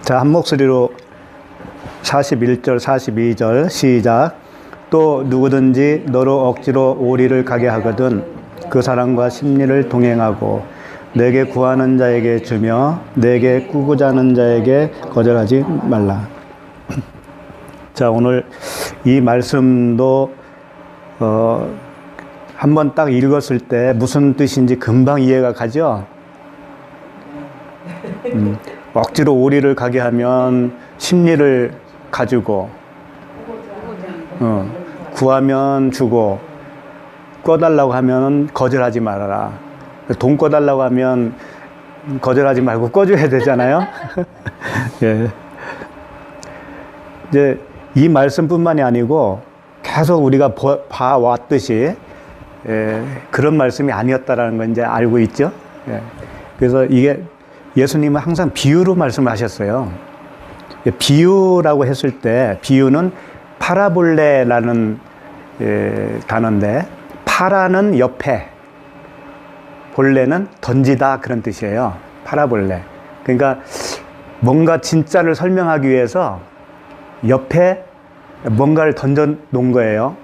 자, 한 목소리로 41절, 42절 시작. 또 누구든지 너로 억지로 오리를 가게 하거든 그 사람과 심리를 동행하고 내게 구하는 자에게 주며 내게 꾸고자 하는 자에게 거절하지 말라. 자, 오늘 이 말씀도 한번 딱 읽었을 때 무슨 뜻인지 금방 이해가 가죠? 억지로 오리를 가게 하면 심리를 가지고 구하면 주고 꿔달라고 하면 거절하지 말아라. 돈 꿔달라고 하면 거절하지 말고 꿔줘야 되잖아요. 예. 이제 이 말씀뿐만이 아니고 계속 우리가 봐왔듯이 그런 말씀이 아니었다라는 걸 이제 알고 있죠. 예. 그래서 이게 예수님은 항상 비유로 말씀하셨어요. 비유라고 했을 때 비유는 파라볼레라는 단어인데 파라는 옆에 볼레는 던지다 그런 뜻이에요. 파라볼레. 그러니까 뭔가 진짜를 설명하기 위해서 옆에 뭔가를 던져 놓은 거예요.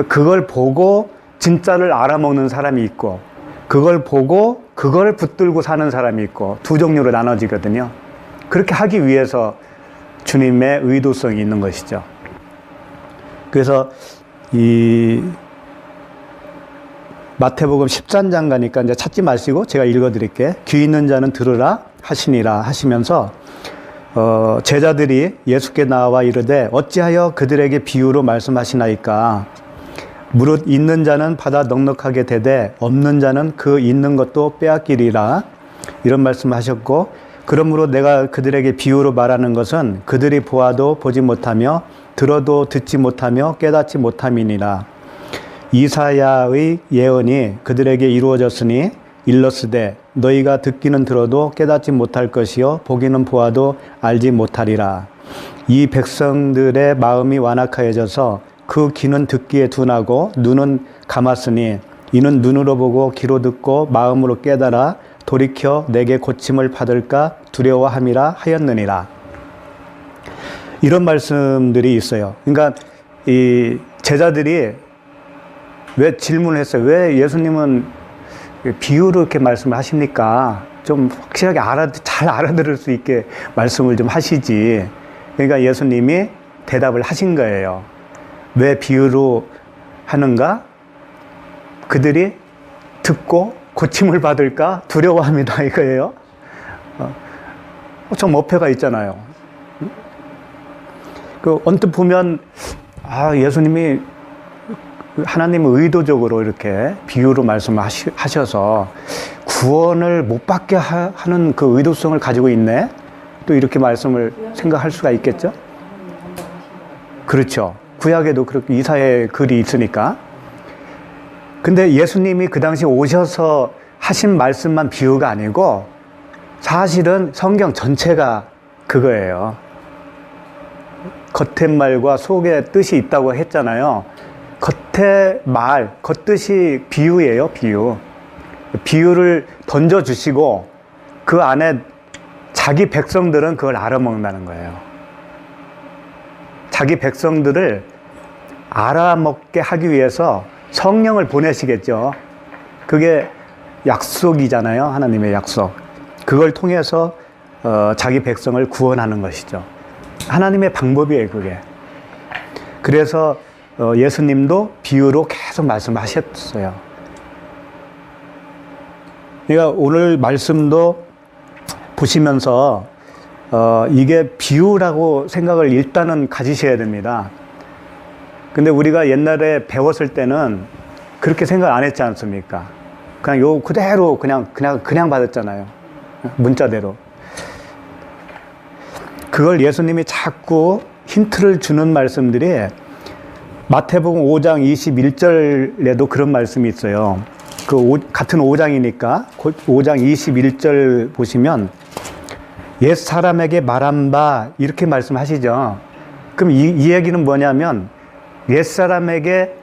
그걸 보고 진짜를 알아먹는 사람이 있고 그걸 보고 그걸 붙들고 사는 사람이 있고 두 종류로 나눠지거든요. 그렇게 하기 위해서 주님의 의도성이 있는 것이죠. 그래서 이 마태복음 13장 가니까 이제 찾지 마시고 제가 읽어드릴게요. 귀 있는 자는 들으라 하시니라 하시면서 제자들이 예수께 나와 이르되 어찌하여 그들에게 비유로 말씀하시나이까. 무릇 있는 자는 받아 넉넉하게 되되 없는 자는 그 있는 것도 빼앗기리라. 이런 말씀하셨고 그러므로 내가 그들에게 비유로 말하는 것은 그들이 보아도 보지 못하며 들어도 듣지 못하며 깨닫지 못함이니라. 이사야의 예언이 그들에게 이루어졌으니 일러스되 너희가 듣기는 들어도 깨닫지 못할 것이요 보기는 보아도 알지 못하리라. 이 백성들의 마음이 완악하여져서 그 귀는 듣기에 둔하고 눈은 감았으니 이는 눈으로 보고 귀로 듣고 마음으로 깨달아 돌이켜 내게 고침을 받을까 두려워함이라 하였느니라. 이런 말씀들이 있어요. 그러니까 이 제자들이 왜 질문을 했어요? 왜 예수님은 비유로 이렇게 말씀을 하십니까? 좀 확실하게 잘 알아들을 수 있게 말씀을 좀 하시지. 그러니까 예수님이 대답을 하신 거예요. 왜 비유로 하는가? 그들이 듣고 고침을 받을까 두려워합니다 이거예요. 좀 어폐가 있잖아요. 그 언뜻 보면 예수님이 하나님은 의도적으로 이렇게 비유로 말씀을 하셔서 구원을 못 받게 하는 그 의도성을 가지고 있네. 또 이렇게 말씀을 생각할 수가 있겠죠. 그렇죠. 구약에도 그렇게 이사야의 글이 있으니까. 근데 예수님이 그 당시 오셔서 하신 말씀만 비유가 아니고 사실은 성경 전체가 그거예요. 겉의 말과 속의 뜻이 있다고 했잖아요. 겉의 말, 겉뜻이 비유예요, 비유. 비유를 던져주시고 그 안에 자기 백성들은 그걸 알아먹는다는 거예요. 자기 백성들을 알아먹게 하기 위해서 성령을 보내시겠죠. 그게 약속이잖아요. 하나님의 약속. 그걸 통해서 자기 백성을 구원하는 것이죠. 하나님의 방법이에요, 그게. 그래서 예수님도 비유로 계속 말씀하셨어요. 그러니까 오늘 말씀도 보시면서 이게 비유라고 생각을 일단은 가지셔야 됩니다. 근데 우리가 옛날에 배웠을 때는 그렇게 생각 안 했지 않습니까? 그냥 요 그대로 그냥 받았잖아요. 문자대로. 그걸 예수님이 자꾸 힌트를 주는 말씀들이 마태복음 5장 21절에도 그런 말씀이 있어요. 같은 5장이니까 5장 21절 보시면 옛 사람에게 말한 바 이렇게 말씀하시죠. 그럼 이 얘기는 뭐냐면 옛 사람에게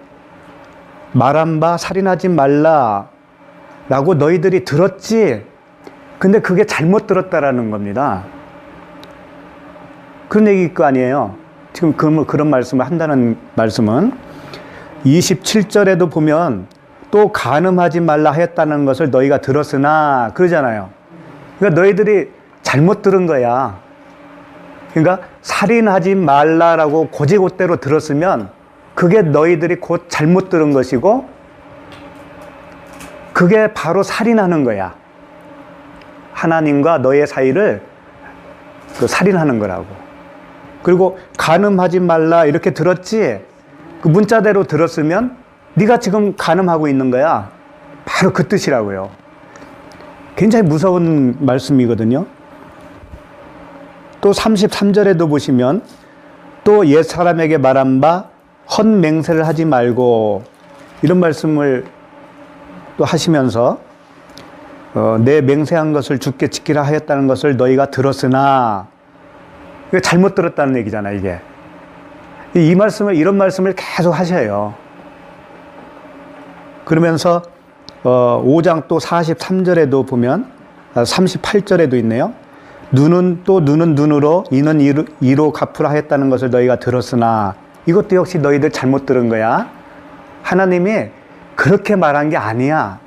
말한 바 살인하지 말라 라고 너희들이 들었지. 근데 그게 잘못 들었다라는 겁니다. 그런 얘기일 거 아니에요. 지금 그런 말씀을 한다는 말씀은 27절에도 보면 또 간음하지 말라 하였다는 것을 너희가 들었으나 그러잖아요. 그러니까 너희들이 잘못 들은 거야. 그러니까 살인하지 말라라고 곧이곧대로 들었으면 그게 너희들이 곧 잘못 들은 것이고 그게 바로 살인하는 거야. 하나님과 너의 사이를 살인하는 거라고. 그리고 간음하지 말라 이렇게 들었지 그 문자대로 들었으면 네가 지금 간음하고 있는 거야. 바로 그 뜻이라고요. 굉장히 무서운 말씀이거든요. 또 33절에도 보시면 또 옛사람에게 말한 바 헛맹세를 하지 말고 이런 말씀을 또 하시면서 내 맹세한 것을 주께 지키라 하였다는 것을 너희가 들었으나 이거 잘못 들었다는 얘기잖아 이게. 이 말씀을 이런 말씀을 계속 하셔요. 그러면서 5장 또 43절에도 보면 38절에도 있네요. 눈은 눈으로 이는 이로 갚으라 하였다는 것을 너희가 들었으나 이것도 역시 너희들 잘못 들은 거야. 하나님이 그렇게 말한 게 아니야.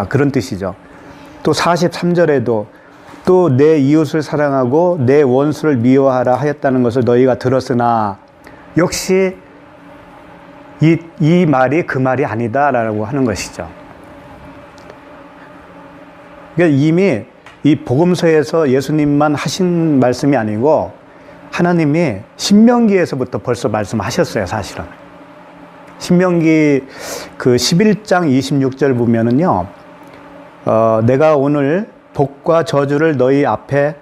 그런 뜻이죠. 또 43절에도 또 내 이웃을 사랑하고 내 원수를 미워하라 하였다는 것을 너희가 들었으나 역시 이 말이 그 말이 아니다라고 하는 것이죠. 그러니까 이미 이 복음서에서 예수님만 하신 말씀이 아니고 하나님이 신명기에서부터 벌써 말씀하셨어요, 사실은. 신명기 그 11장 26절 보면은요, 내가 오늘 복과 저주를 너희 앞에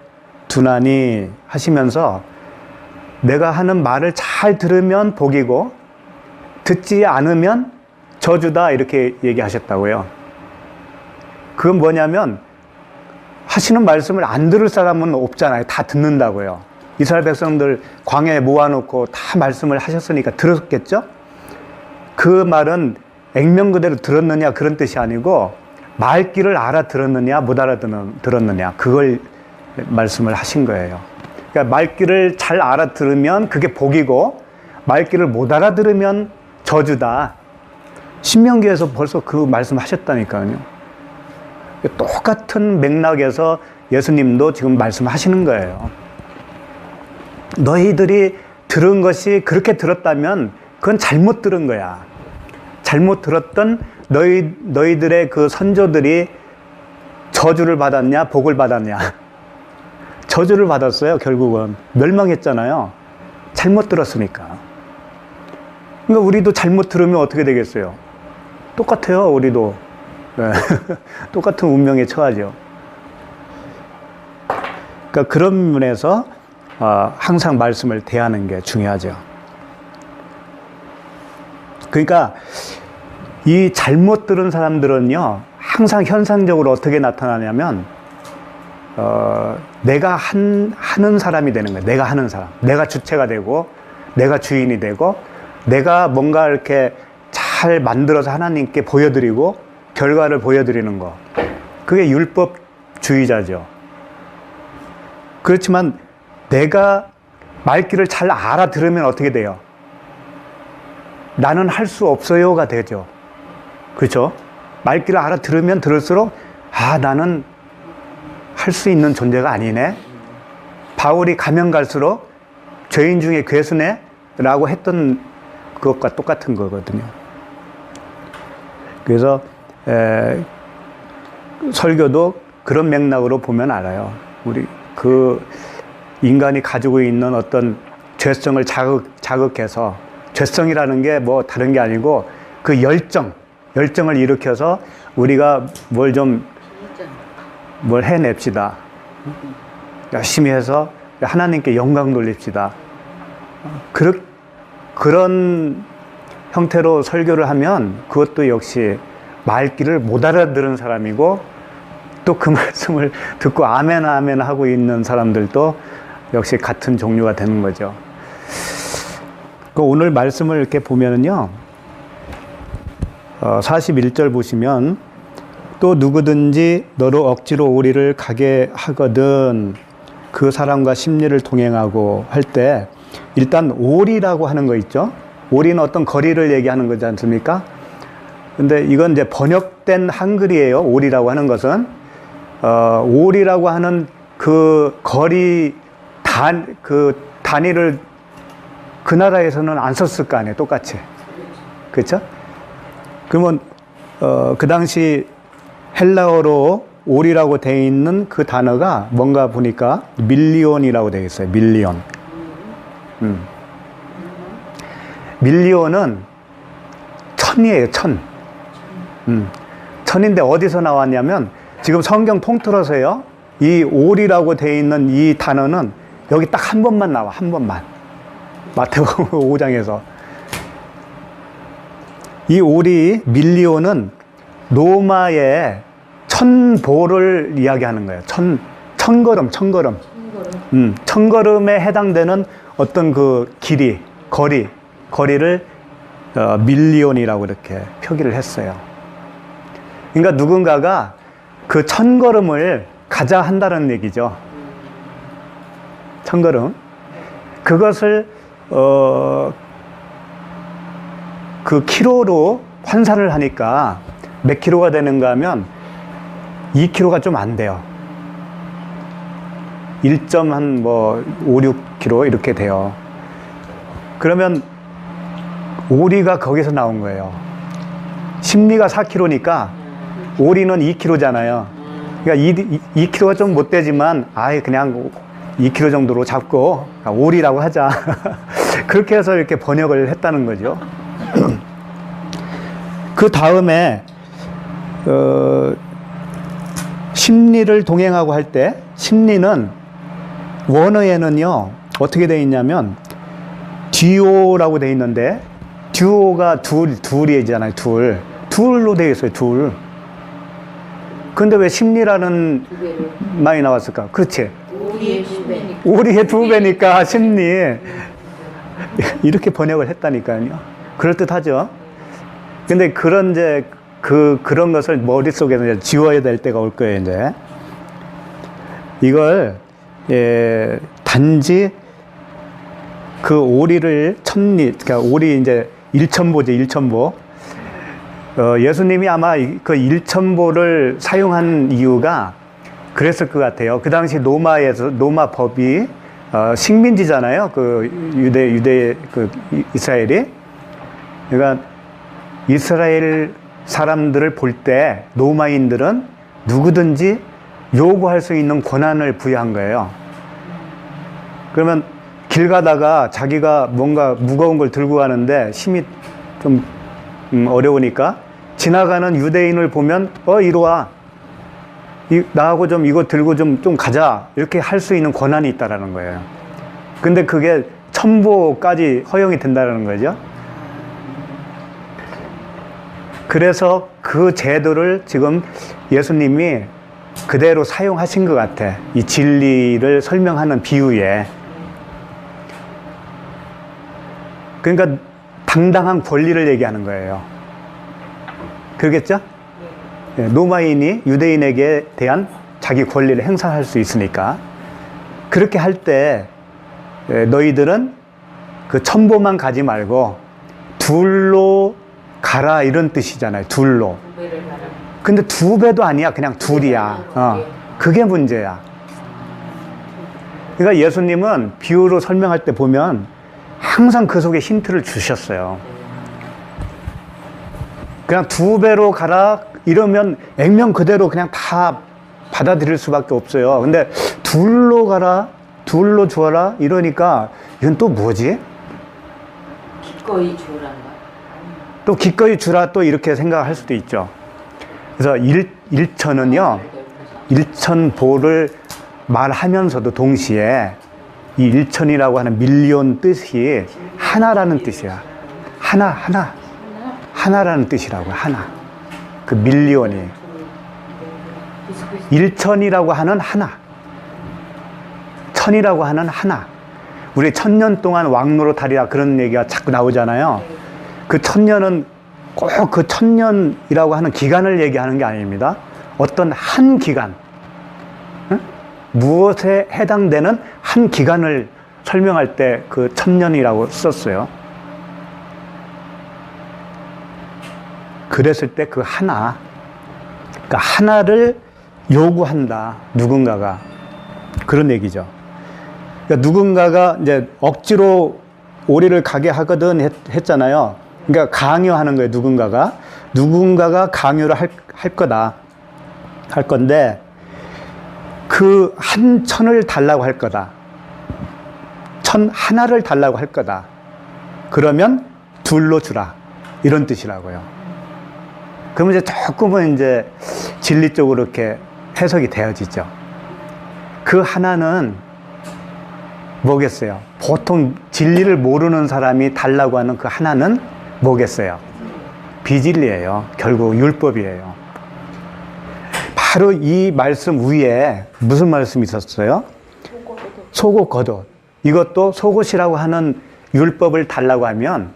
두나니 하시면서 내가 하는 말을 잘 들으면 복이고 듣지 않으면 저주다 이렇게 얘기하셨다고요. 그건 뭐냐면 하시는 말씀을 안 들을 사람은 없잖아요. 다 듣는다고요. 이스라엘 백성들 광야에 모아놓고 다 말씀을 하셨으니까 들었겠죠? 그 말은 액면 그대로 들었느냐 그런 뜻이 아니고 말귀를 알아들었느냐 못 알아들었느냐 그걸 말씀을 하신 거예요. 그러니까 말귀를 잘 알아들으면 그게 복이고 말귀를 못 알아들으면 저주다. 신명기에서 벌써 그 말씀하셨다니까요. 똑같은 맥락에서 예수님도 지금 말씀하시는 거예요. 너희들이 들은 것이 그렇게 들었다면 그건 잘못 들은 거야. 잘못 들었던 너희들의 그 선조들이 저주를 받았냐 복을 받았냐. 저주를 받았어요. 결국은 멸망했잖아요. 잘못 들었으니까. 그러니까 우리도 잘못 들으면 어떻게 되겠어요? 똑같아요. 우리도 네. 똑같은 운명에 처하죠. 그러니까 그런 면에서 항상 말씀을 대하는 게 중요하죠. 그러니까 이 잘못 들은 사람들은요 항상 현상적으로 어떻게 나타나냐면 내가 하는 사람이 되는 거예요. 내가 하는 사람, 내가 주체가 되고 내가 주인이 되고 내가 뭔가 이렇게 잘 만들어서 하나님께 보여드리고 결과를 보여드리는 거, 그게 율법주의자죠. 그렇지만 내가 말귀를 잘 알아들으면 어떻게 돼요? 나는 할 수 없어요가 되죠. 그렇죠? 말귀를 알아들으면 들을수록 나는 할 수 있는 존재가 아니네. 바울이 가면 갈수록 죄인 중에 괴수네 라고 했던 그것과 똑같은 거거든요. 그래서 설교도 그런 맥락으로 보면 알아요. 우리 그 인간이 가지고 있는 어떤 죄성을 자극해서, 죄성이라는 게 뭐 다른 게 아니고 그 열정을 일으켜서 우리가 뭘 해냅시다. 열심히 해서 하나님께 영광 돌립시다. 그런 형태로 설교를 하면 그것도 역시 말귀를 못 알아들은 사람이고 또 그 말씀을 듣고 아멘 아멘 하고 있는 사람들도 역시 같은 종류가 되는 거죠. 오늘 말씀을 이렇게 보면은요, 41절 보시면 또 누구든지 너로 억지로 우리를 가게 하거든 그 사람과 심리를 동행하고 할 때 일단 오리라고 하는 거 있죠. 오리는 어떤 거리를 얘기하는 거지 않습니까? 근데 이건 이제 번역된 한글이에요. 오리라고 하는 것은 오리라고 하는 그 거리 그 단위를 그 나라에서는 안 썼을 거 아니에요. 똑같이. 그렇죠? 그러면 그 당시 헬라어로 오리라고 되어 있는 그 단어가 뭔가 보니까 밀리온이라고 되어 있어요. 밀리온. 밀리온은 천이에요. 천. 천인데 어디서 나왔냐면 지금 성경 통틀어서요. 이 오리라고 되어 있는 이 단어는 여기 딱 한 번만 나와. 한 번만. 마태복음 5장에서. 이 오리 밀리온은 로마의 천보를 이야기하는 거예요. 천걸음. 천걸음에 해당되는 어떤 그 길이, 거리를 밀리온이라고 이렇게 표기를 했어요. 그러니까 누군가가 그 천걸음을 가자 한다는 얘기죠. 천걸음. 그것을 그 키로로 환산을 하니까 몇 킬로가 되는가 하면 2킬로가 좀 안 돼요. 1.5, 6킬로 이렇게 돼요. 그러면 오리가 거기서 나온 거예요. 심리가 4킬로니까 오리는 2킬로잖아요. 그러니까 2킬로가 좀 못 되지만 아예 그냥 2킬로 정도로 잡고 오리라고 하자. 그렇게 해서 이렇게 번역을 했다는 거죠. 그 다음에 심리를 동행하고 할 때 심리는 원어에는요 어떻게 되어 있냐면 듀오라고 되어 있는데 듀오가 둘이잖아요. 둘로 되어 있어요. 둘. 근데 왜 심리라는 말이 나왔을까? 그렇지. 오리의 두 배니까 심리. 이렇게 번역을 했다니까요. 그럴듯하죠. 근데 그런 것을 머릿속에서 이제 지워야 될 때가 올 거예요, 이제. 이걸, 단지 그 오리를 그러니까 오리 이제 일천보죠, 일천보. 예수님이 아마 그 일천보를 사용한 이유가 그랬을 것 같아요. 그 당시 로마 법이, 식민지잖아요. 그 그 이스라엘이. 그러니까 이스라엘 사람들을 볼 때 로마인들은 누구든지 요구할 수 있는 권한을 부여한 거예요. 그러면 길 가다가 자기가 뭔가 무거운 걸 들고 가는데 힘이 좀 어려우니까 지나가는 유대인을 보면 이리 와. 나하고 좀 이거 들고 좀 가자. 이렇게 할 수 있는 권한이 있다라는 거예요. 근데 그게 천보까지 허용이 된다는 거죠. 그래서 그 제도를 지금 예수님이 그대로 사용하신 것 같아. 이 진리를 설명하는 비유에. 그러니까 당당한 권리를 얘기하는 거예요. 그러겠죠? 로마인이 유대인에게 대한 자기 권리를 행사할 수 있으니까. 그렇게 할 때 너희들은 그 천보만 가지 말고 둘로 가라 이런 뜻이잖아요. 둘로. 근데 두 배도 아니야. 그냥 둘이야. 그게 문제야. 그러니까 예수님은 비유로 설명할 때 보면 항상 그 속에 힌트를 주셨어요. 그냥 두 배로 가라 이러면 액면 그대로 그냥 다 받아들일 수밖에 없어요. 근데 둘로 가라, 둘로 주어라 이러니까 이건 또 뭐지? 기꺼이 주라는 거. 또 기꺼이 주라 또 이렇게 생각할 수도 있죠. 그래서 일천은요, 일천보를 말하면서도 동시에 이 일천이라고 하는 밀리온 뜻이 하나라는 뜻이야. 하나라는 뜻이라고, 하나. 그 밀리온이. 일천이라고 하는 하나. 천이라고 하는 하나. 우리 1000년 동안 왕노릇하리라 그런 얘기가 자꾸 나오잖아요. 그 1000년은 꼭 그 1000년이라고 하는 기간을 얘기하는 게 아닙니다. 어떤 한 기간. 응? 무엇에 해당되는 한 기간을 설명할 때 그 1000년이라고 썼어요. 그랬을 때 그 하나, 그러니까 하나를 요구한다, 누군가가. 그런 얘기죠. 그러니까 누군가가 이제 억지로 오리를 가게 하거든 했잖아요. 그러니까 강요하는 거예요, 누군가가. 누군가가 강요를 할 거다. 할 건데, 그 한 천을 달라고 할 거다. 천 하나를 달라고 할 거다. 그러면 둘로 주라. 이런 뜻이라고요. 그러면 이제 조금은 이제 진리 쪽으로 이렇게 해석이 되어지죠. 그 하나는 뭐겠어요? 보통 진리를 모르는 사람이 달라고 하는 그 하나는 뭐겠어요? 비진리예요. 결국 율법이에요. 바로 이 말씀 위에 무슨 말씀이 있었어요? 속옷 겉옷. 이것도 속옷이라고 하는 율법을 달라고 하면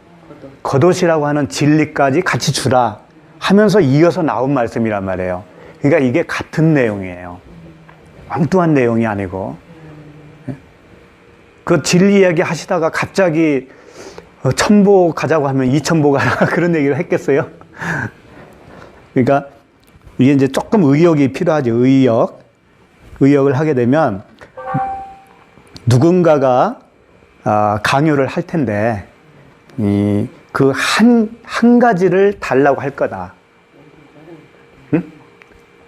겉옷이라고 하는 진리까지 같이 주라 하면서 이어서 나온 말씀이란 말이에요. 그러니까 이게 같은 내용이에요. 엉뚱한 내용이 아니고. 그 진리 이야기 하시다가 갑자기 천보 가자고 하면 2000보 가라 그런 얘기를 했겠어요? 그러니까 이게 이제 조금 의역이 필요하죠. 의역을 하게 되면 누군가가 강요를 할 텐데 그 한 가지를 달라고 할 거다. 응?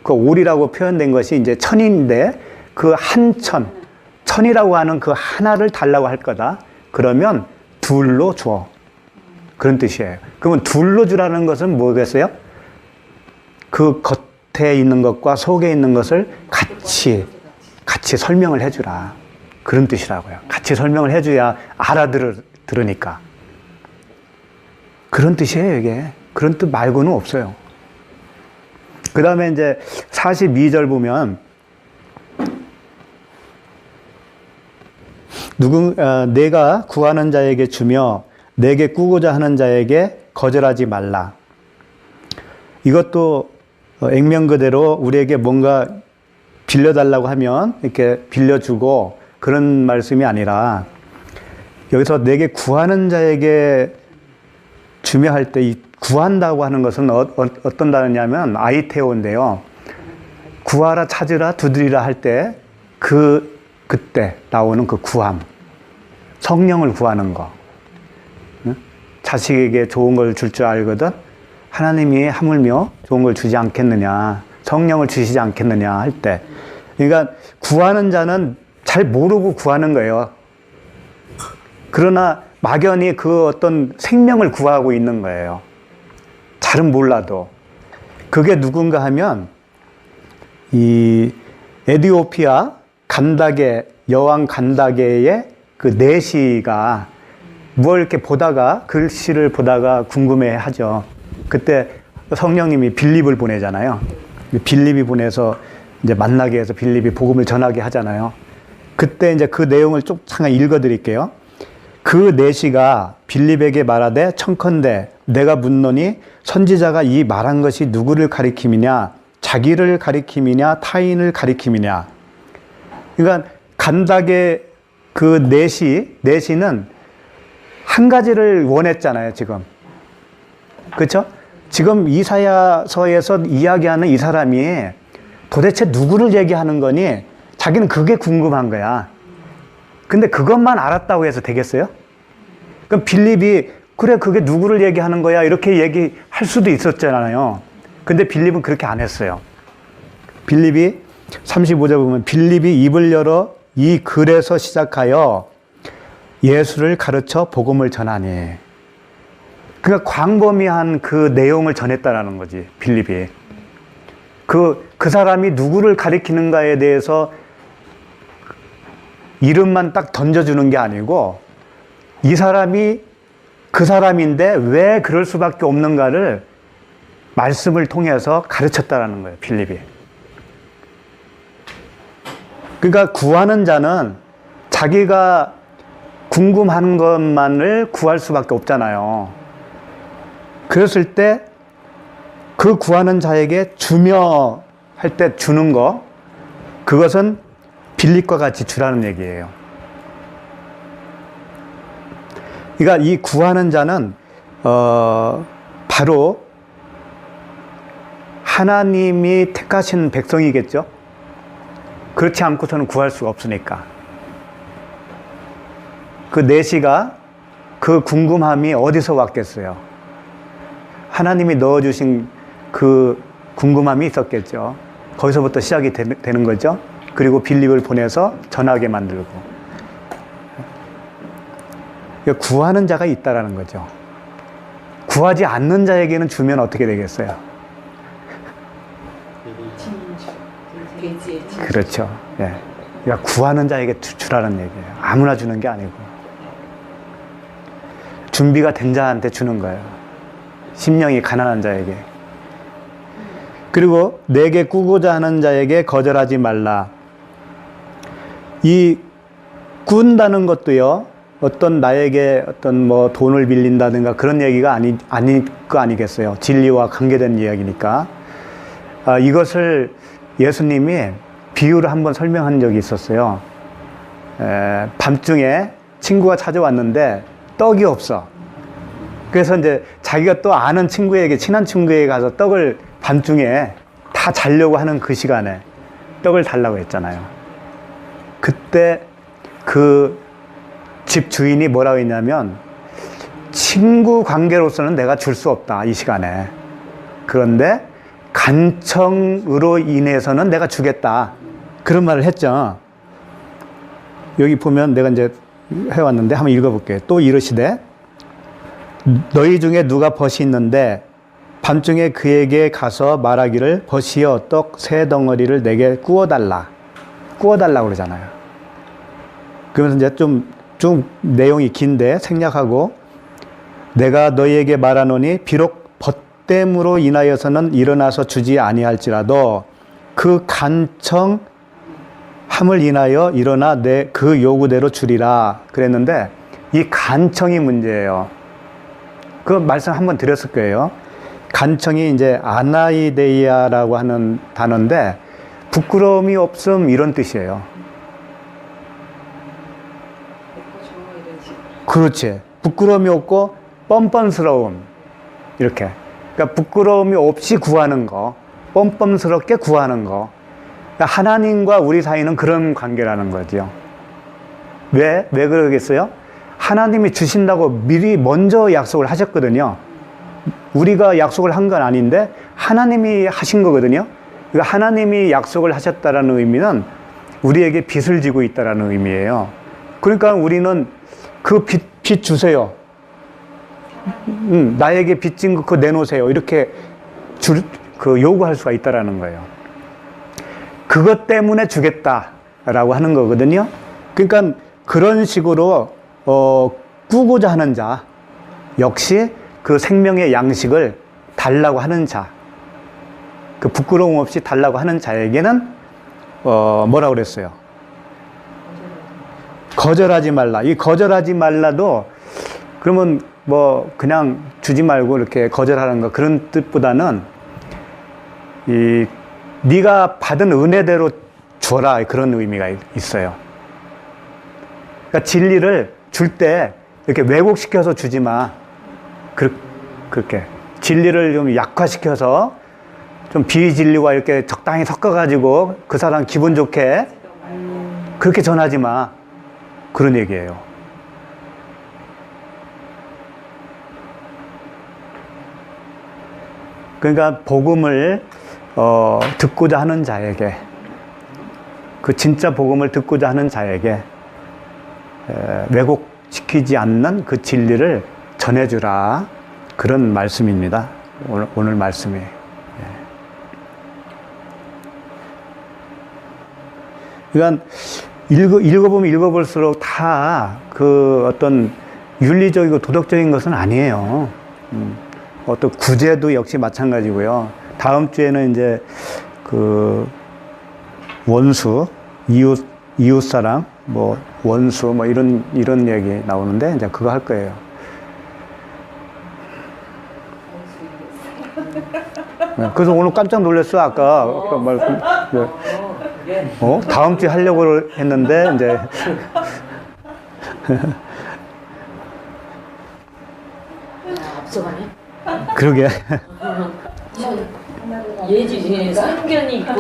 그 오리라고 표현된 것이 이제 천인데 그 한 천이라고 하는 그 하나를 달라고 할 거다. 그러면 둘로 줘. 그런 뜻이에요. 그러면 둘로 주라는 것은 뭐겠어요? 그 겉에 있는 것과 속에 있는 것을 같이 설명을 해주라. 그런 뜻이라고요. 같이 설명을 해줘야 알아들으니까. 그런 뜻이에요, 이게. 그런 뜻 말고는 없어요. 그 다음에 이제 42절 보면, 내가 구하는 자에게 주며 내게 꾸고자 하는 자에게 거절하지 말라. 이것도 액면 그대로 우리에게 뭔가 빌려달라고 하면 이렇게 빌려주고 그런 말씀이 아니라 여기서 내게 구하는 자에게 주며 할 때 이 구한다고 하는 것은 어떤 단어냐면 아이테오인데요. 구하라, 찾으라, 두드리라 할 때 그때 나오는 그 구함. 성령을 구하는 거. 자식에게 좋은 걸 줄 줄 알거든 하나님이 하물며 좋은 걸 주지 않겠느냐, 성령을 주시지 않겠느냐 할 때. 그러니까 구하는 자는 잘 모르고 구하는 거예요. 그러나 막연히 그 어떤 생명을 구하고 있는 거예요. 잘은 몰라도. 그게 누군가 하면 이 에디오피아 간다게, 여왕 간다게의 그 내시가 뭘 이렇게 보다가, 글씨를 보다가 궁금해 하죠. 그때 성령님이 빌립을 보내잖아요. 빌립이 보내서 이제 만나게 해서 빌립이 복음을 전하게 하잖아요. 그때 이제 그 내용을 쭉 잠깐 읽어 드릴게요. 그 내시가 빌립에게 말하되 청컨대 내가 묻노니 선지자가 이 말한 것이 누구를 가리킴이냐, 자기를 가리킴이냐, 타인을 가리킴이냐. 그러니까 간다게 그 내시는 한 가지를 원했잖아요, 지금. 그렇죠? 지금 이사야서에서 이야기하는 이 사람이 도대체 누구를 얘기하는 거니? 자기는 그게 궁금한 거야. 근데 그것만 알았다고 해서 되겠어요? 그럼 빌립이 그래 그게 누구를 얘기하는 거야 이렇게 얘기할 수도 있었잖아요. 근데 빌립은 그렇게 안 했어요. 빌립이 35절 보면 빌립이 입을 열어 이 글에서 시작하여 예수를 가르쳐 복음을 전하니. 그러니까 광범위한 그 내용을 전했다라는 거지, 빌립이. 그 사람이 누구를 가리키는가에 대해서 이름만 딱 던져주는 게 아니고 이 사람이 그 사람인데 왜 그럴 수밖에 없는가를 말씀을 통해서 가르쳤다라는 거예요, 빌립이. 그러니까 구하는 자는 자기가 궁금한 것만을 구할 수밖에 없잖아요. 그랬을 때 그 구하는 자에게 주며 할 때 주는 거, 그것은 빌립과 같이 주라는 얘기예요. 그러니까 이 구하는 자는 바로 하나님이 택하신 백성이겠죠. 그렇지 않고서는 구할 수가 없으니까. 그 내시가, 그 궁금함이 어디서 왔겠어요? 하나님이 넣어주신 그 궁금함이 있었겠죠. 거기서부터 시작이 되는 거죠. 그리고 빌립을 보내서 전하게 만들고. 구하는 자가 있다라는 거죠. 구하지 않는 자에게는 주면 어떻게 되겠어요? 그렇죠. 예. 그러니까 구하는 자에게 주라는 얘기예요. 아무나 주는 게 아니고. 준비가 된 자한테 주는 거예요. 심령이 가난한 자에게. 그리고 내게 꾸고자 하는 자에게 거절하지 말라. 이 꾼다는 것도요, 어떤 나에게 어떤 뭐 돈을 빌린다든가 그런 얘기가 아닐 거 아니겠어요. 진리와 관계된 이야기니까. 이것을 예수님이 비유를 한번 설명한 적이 있었어요. 밤중에 친구가 찾아왔는데 떡이 없어. 그래서 이제 자기가 또 아는 친구에게, 친한 친구에게 가서 떡을 밤중에 다 자려고 하는 그 시간에 떡을 달라고 했잖아요. 그때 그 집 주인이 뭐라고 했냐면, 친구 관계로서는 내가 줄 수 없다, 이 시간에. 그런데 간청으로 인해서는 내가 주겠다. 그런 말을 했죠. 여기 보면 내가 이제 해왔는데 한번 읽어볼게요. 또 이르시되, 너희 중에 누가 벗이 있는데 밤중에 그에게 가서 말하기를, 벗이여 떡 세 덩어리를 내게 구워달라. 구워달라고 그러잖아요. 그러면서 이제 좀 내용이 긴데 생략하고, 내가 너희에게 말하노니 비록 벗됨으로 인하여서는 일어나서 주지 아니할지라도 그 간청함을 인하여 일어나 내 그 요구대로 주리라 그랬는데, 이 간청이 문제예요. 그 말씀 한번 드렸을 거예요. 간청이 이제 아나이데이아라고 하는 단어인데, 부끄러움이 없음 이런 뜻이에요. 그렇지. 부끄러움이 없고 뻔뻔스러움. 이렇게. 그러니까 부끄러움이 없이 구하는 거, 뻔뻔스럽게 구하는 거. 그러니까 하나님과 우리 사이는 그런 관계라는 거죠. 왜 그러겠어요? 하나님이 주신다고 미리 먼저 약속을 하셨거든요. 우리가 약속을 한 건 아닌데 하나님이 하신 거거든요. 그러니까 하나님이 약속을 하셨다라는 의미는 우리에게 빚을 지고 있다라는 의미예요. 그러니까 우리는 그 빚 주세요. 나에게 빚진 거 그거 내놓으세요. 이렇게 요구할 수가 있다라는 거예요. 그것 때문에 주겠다라고 하는 거거든요. 그러니까 그런 식으로 꾸고자 하는 자, 역시 그 생명의 양식을 달라고 하는 자, 그 부끄러움 없이 달라고 하는 자에게는 뭐라고 그랬어요? 거절하지 말라. 이 거절하지 말라도 그러면 뭐 그냥 주지 말고 이렇게 거절하는 거, 그런 뜻보다는 네가 받은 은혜대로 줘라, 그런 의미가 있어요. 그러니까 진리를 줄 때 이렇게 왜곡시켜서 주지 마. 그렇게 진리를 좀 약화시켜서 좀 비진리와 이렇게 적당히 섞어가지고 그 사람 기분 좋게 그렇게 전하지 마. 그런 얘기예요. 그러니까 복음을 듣고자 하는 자에게, 그 진짜 복음을 듣고자 하는 자에게 왜곡시키지 않는 그 진리를 전해주라, 그런 말씀입니다. 오늘 말씀이. 그러니까 읽어보면 읽어볼수록 다 그 어떤 윤리적이고 도덕적인 것은 아니에요. 어떤 구제도 역시 마찬가지고요. 다음 주에는 이제 그 원수, 이웃사랑, 뭐 원수, 뭐 이런 얘기 나오는데 이제 그거 할 거예요. 그래서 오늘 깜짝 놀랐어. 아까 말. 다음 주에 하려고 했는데 이제 앞서가네. 그러게. 예지 상견이 있군.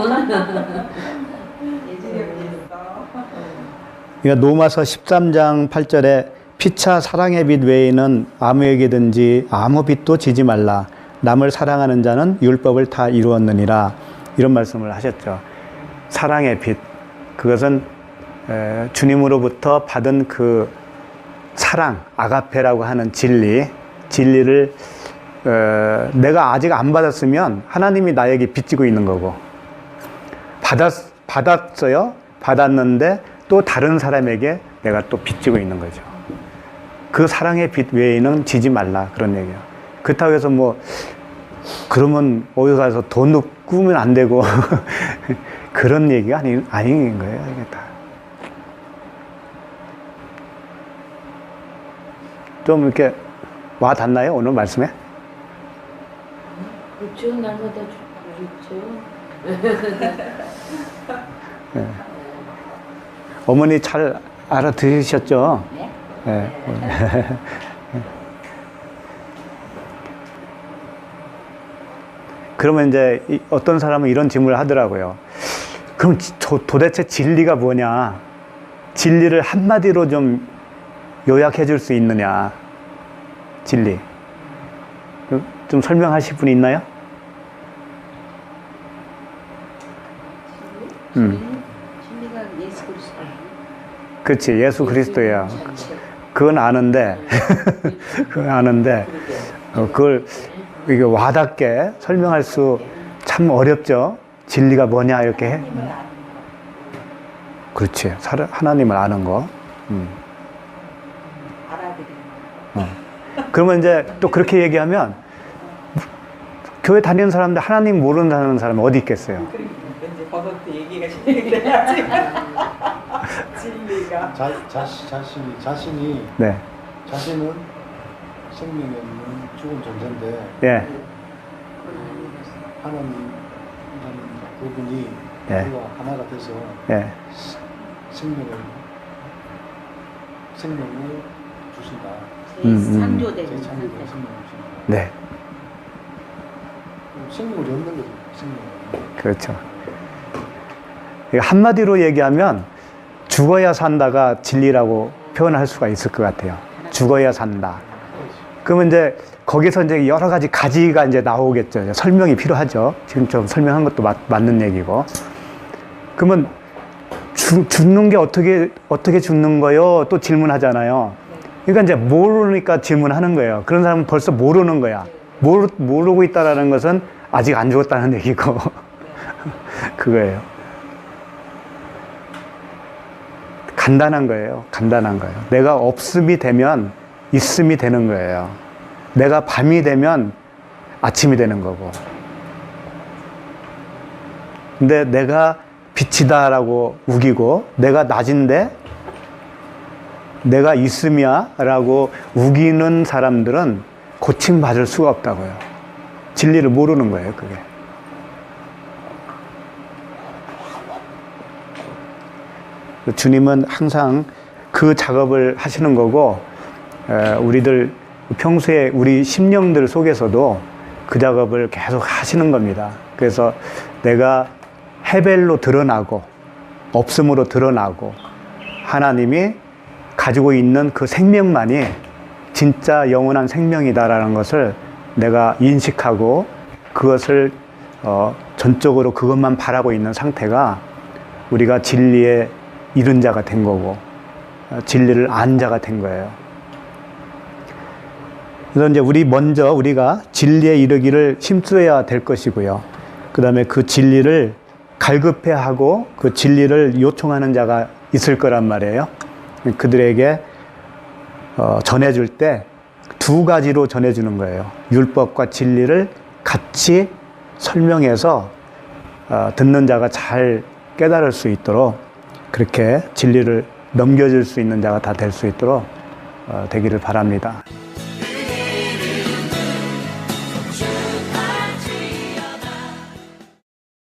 그러니까 로마서 13장 8절에 피차 사랑의 빛 외에는 아무에게든지 아무 빛도 지지 말라. 남을 사랑하는 자는 율법을 다 이루었느니라. 이런 말씀을 하셨죠. 사랑의 빛. 그것은 주님으로부터 받은 그 사랑, 아가페라고 하는 진리를 내가 아직 안 받았으면 하나님이 나에게 빚지고 있는 거고, 받았어요. 받았는데 또 다른 사람에게 내가 또 빚지고 있는 거죠. 그 사랑의 빛 외에는 지지 말라, 그런 얘기예요. 그렇다고 해서 뭐 그러면 어디 가서 돈 꾸면 안 되고 그런 얘기가 아닌 거예요. 이게 다. 좀 이렇게 와 닿나요, 오늘 말씀에? 그렇죠. 날마다 그렇죠. 네. 어머니 잘 알아들으셨죠? 네. 네. 그러면 이제 어떤 사람은 이런 질문을 하더라고요. 그럼 도대체 진리가 뭐냐? 진리를 한마디로 좀 요약해 줄 수 있느냐? 진리. 좀 설명하실 분 있나요? 진리가 예수 그리스도. 그렇지, 예수 그리스도야. 그건 아는데, 그걸 이게 와닿게 설명할 수 참 어렵죠. 진리가 뭐냐 이렇게 해. 그렇지, 하나님을 아는 거. 그러면 이제 또 그렇게 얘기하면 교회 다니는 사람들 하나님 모른다는 사람이 어디 있겠어요? 왠지 버섯도 얘기가 시작돼야지. 진리가. 자신이 네. 자신은 생명이 없는 죽은 존재인데 예. 하나님이라는 그분이 예. 우리와 하나가 돼서 예. 생명을 주신다. 상조되는 제 창조의 상태. 생명을 주신다. 네. 생명을 얻는 거죠. 생명을. 그렇죠. 한마디로 얘기하면 죽어야 산다가 진리라고 표현할 수가 있을 것 같아요. 죽어야 산다. 그러면 이제 거기서 이제 여러 가지가 이제 나오겠죠. 설명이 필요하죠. 지금 좀 설명한 것도 맞는 얘기고. 그러면 죽는 게 어떻게 죽는 거요? 또 질문하잖아요. 그러니까 이제 모르니까 질문하는 거예요. 그런 사람은 벌써 모르는 거야. 모르고 있다라는 것은 아직 안 죽었다는 얘기고. 그거예요. 간단한 거예요. 간단한 거예요. 내가 없음이 되면 있음이 되는 거예요. 내가 밤이 되면 아침이 되는 거고. 근데 내가 빛이다라고 우기고, 내가 낮인데 내가 있음이야 라고 우기는 사람들은 고침받을 수가 없다고요. 진리를 모르는 거예요, 그게. 주님은 항상 그 작업을 하시는 거고, 우리들 평소에 우리 심령들 속에서도 그 작업을 계속 하시는 겁니다. 그래서 내가 해벨로 드러나고 없음으로 드러나고 하나님이 가지고 있는 그 생명만이 진짜 영원한 생명이다라는 것을 내가 인식하고 그것을 전적으로 그것만 바라고 있는 상태가 우리가 진리에 이른 자가 된 거고 진리를 안 자가 된 거예요. 그래서 이제 우리가 진리에 이르기를 힘써야 될 것이고요. 그 다음에 그 진리를 갈급해 하고 그 진리를 요청하는 자가 있을 거란 말이에요. 그들에게 전해줄 때 두 가지로 전해주는 거예요. 율법과 진리를 같이 설명해서 듣는 자가 잘 깨달을 수 있도록 그렇게 진리를 넘겨줄 수 있는 자가 다 될 수 있도록 되기를 바랍니다.